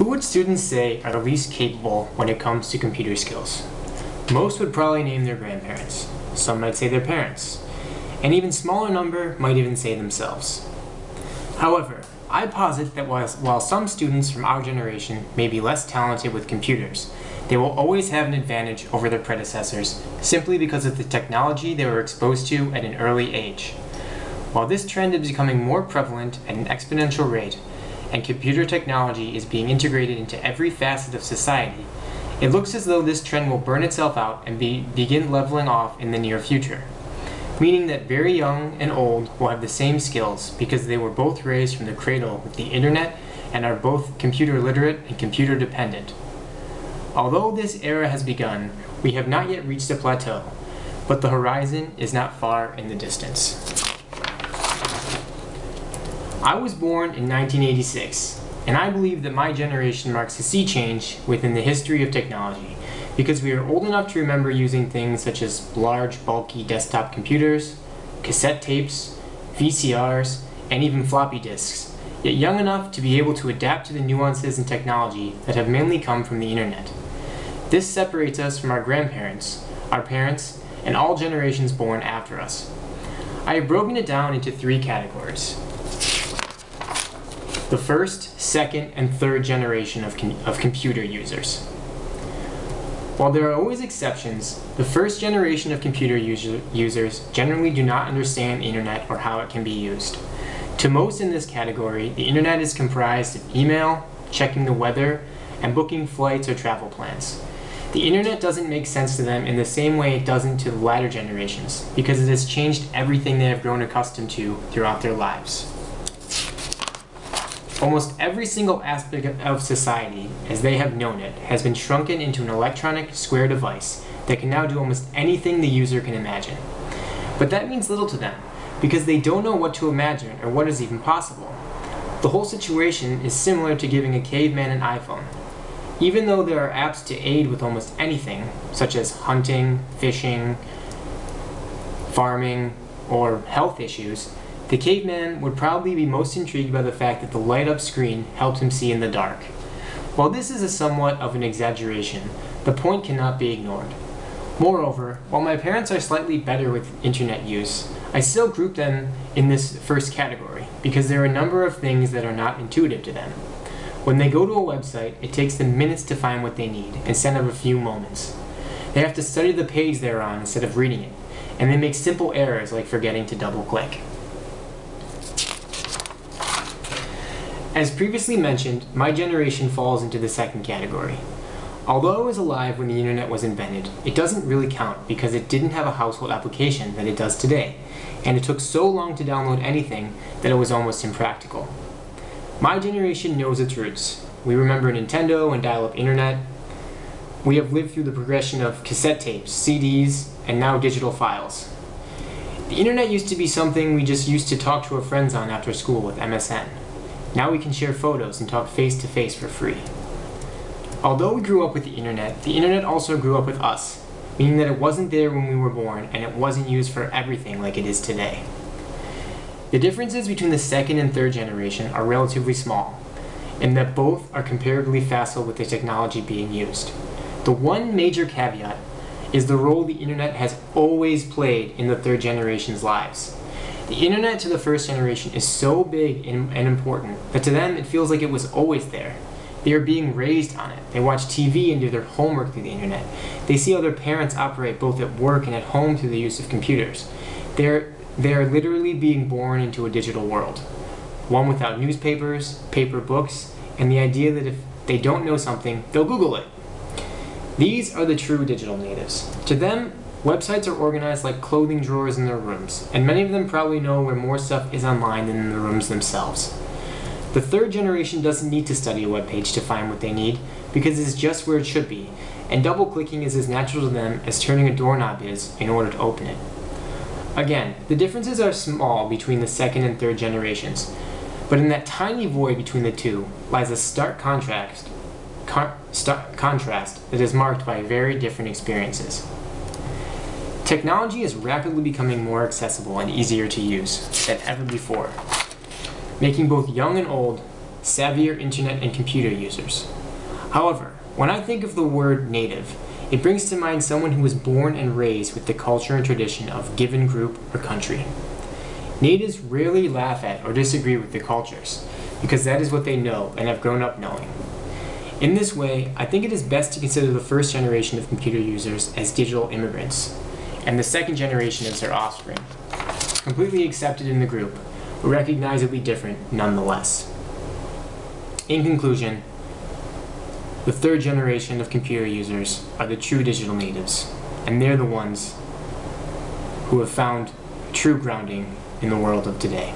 Who would students say are the least capable when it comes to computer skills? Most would probably name their grandparents. Some might say their parents. An even smaller number might even say themselves. However, I posit that while some students from our generation may be less talented with computers, they will always have an advantage over their predecessors simply because of the technology they were exposed to at an early age. While this trend is becoming more prevalent at an exponential rate, and computer technology is being integrated into every facet of society, it looks as though this trend will burn itself out and begin leveling off in the near future, meaning that very young and old will have the same skills because they were both raised from the cradle with the internet and are both computer literate and computer dependent. Although this era has begun, we have not yet reached a plateau, but the horizon is not far in the distance. I was born in 1986, and I believe that my generation marks a sea change within the history of technology, because we are old enough to remember using things such as large, bulky desktop computers, cassette tapes, VCRs, and even floppy disks, yet young enough to be able to adapt to the nuances in technology that have mainly come from the internet. This separates us from our grandparents, our parents, and all generations born after us. I have broken it down into three categories. The first, second, and third generation of computer users. While there are always exceptions, the first generation of computer users generally do not understand the internet or how it can be used. To most in this category, the internet is comprised of email, checking the weather, and booking flights or travel plans. The internet doesn't make sense to them in the same way it doesn't to the latter generations, because it has changed everything they have grown accustomed to throughout their lives. Almost every single aspect of society, as they have known it, has been shrunken into an electronic square device that can now do almost anything the user can imagine. But that means little to them, because they don't know what to imagine or what is even possible. The whole situation is similar to giving a caveman an iPhone. Even though there are apps to aid with almost anything, such as hunting, fishing, farming, or health issues, the caveman would probably be most intrigued by the fact that the light-up screen helped him see in the dark. While this is a somewhat of an exaggeration, the point cannot be ignored. Moreover, while my parents are slightly better with internet use, I still group them in this first category because there are a number of things that are not intuitive to them. When they go to a website, it takes them minutes to find what they need instead of a few moments. They have to study the page they're on instead of reading it, and they make simple errors like forgetting to double-click. As previously mentioned, my generation falls into the second category. Although I was alive when the internet was invented, it doesn't really count because it didn't have a household application that it does today, and it took so long to download anything that it was almost impractical. My generation knows its roots. We remember Nintendo and dial-up internet. We have lived through the progression of cassette tapes, CDs, and now digital files. The internet used to be something we just used to talk to our friends on after school with MSN. Now we can share photos and talk face-to-face for free. Although we grew up with the internet also grew up with us, meaning that it wasn't there when we were born and it wasn't used for everything like it is today. The differences between the second and third generation are relatively small, in that both are comparatively facile with the technology being used. The one major caveat is the role the internet has always played in the third generation's lives. The internet to the first generation is so big and important that to them it feels like it was always there. They are being raised on it. They watch TV and do their homework through the internet. They see other parents operate both at work and at home through the use of computers. They are literally being born into a digital world, one without newspapers, paper books, and the idea that if they don't know something, they'll Google it. These are the true digital natives. To them, websites are organized like clothing drawers in their rooms, and many of them probably know where more stuff is online than in the rooms themselves. The third generation doesn't need to study a web page to find what they need, because it's just where it should be, and double-clicking is as natural to them as turning a doorknob is in order to open it. Again, the differences are small between the second and third generations, but in that tiny void between the two lies a stark contrast that is marked by very different experiences. Technology is rapidly becoming more accessible and easier to use than ever before, making both young and old savvier internet and computer users. However, when I think of the word native, it brings to mind someone who was born and raised with the culture and tradition of a given group or country. Natives rarely laugh at or disagree with the cultures, because that is what they know and have grown up knowing. In this way, I think it is best to consider the first generation of computer users as digital immigrants, and the second generation as their offspring, completely accepted in the group, but recognizably different nonetheless. In conclusion, the third generation of computer users are the true digital natives, and they're the ones who have found true grounding in the world of today.